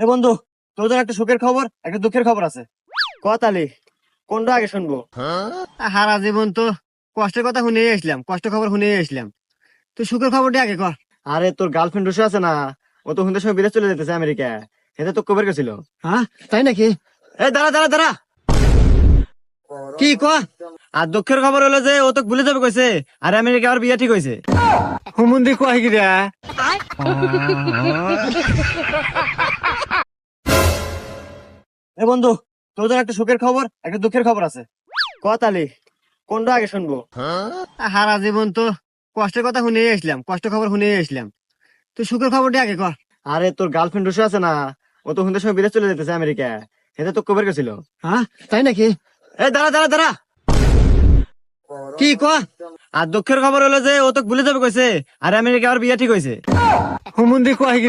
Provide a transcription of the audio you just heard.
এ বন্ধু, তোদের একটা সুখের খবর একটা দুঃখের খবর আছে। কথালি কোনটা আগে শুনবো? হারা জীবন তো কষ্টের কথা শুনে আসলাম, কষ্ট খবর শুনে আসলাম। তুই সুখের খবরটা আগে কর। আরে তোর গার্লফ্রেন্ড রুশে আছে না, ও তো হুন্দের সময় বিদেশ চলে যেতেছে আমেরিকা। এটা তো কবে গেছিল। হ্যাঁ, তাই নাকি? এই দাঁড়া দাঁড়া দাঁড়া, কি কর? আর দুঃখের খবর হলো যে ও তো ভুলে যাবে কইছে, আর আমেরিকা আর বিয়ে ঠিক হয়েছে। হুমুন্দি কয় কি রে? এ বন্ধু, তোদের একটা সুখের খবর একটা দুঃখের খবর আছে। কথালি কোনটা আগে শুনবো? হারা জীবন তো কষ্টের কথা শুনে আসলাম, কষ্ট খবর শুনে আসলাম। তুই সুখের খবরটা আগে কর। আরে তোর গার্লফ্রেন্ড রুশে আছে না, ও তো হুন্দের সময় বিদেশ চলে যেতেছে আমেরিকা। এটা তো কবে গেছিল। হ্যাঁ, তাই নাকি? এই দাঁড়া দাঁড়া দাঁড়া, কি কর? আর দুঃখের খবর হলো যে ও তো ভুলে যাবে কইছে, আর আমেরিকা আর বিয়ে ঠিক হয়েছে। হুমুন্দি কয় কি রে?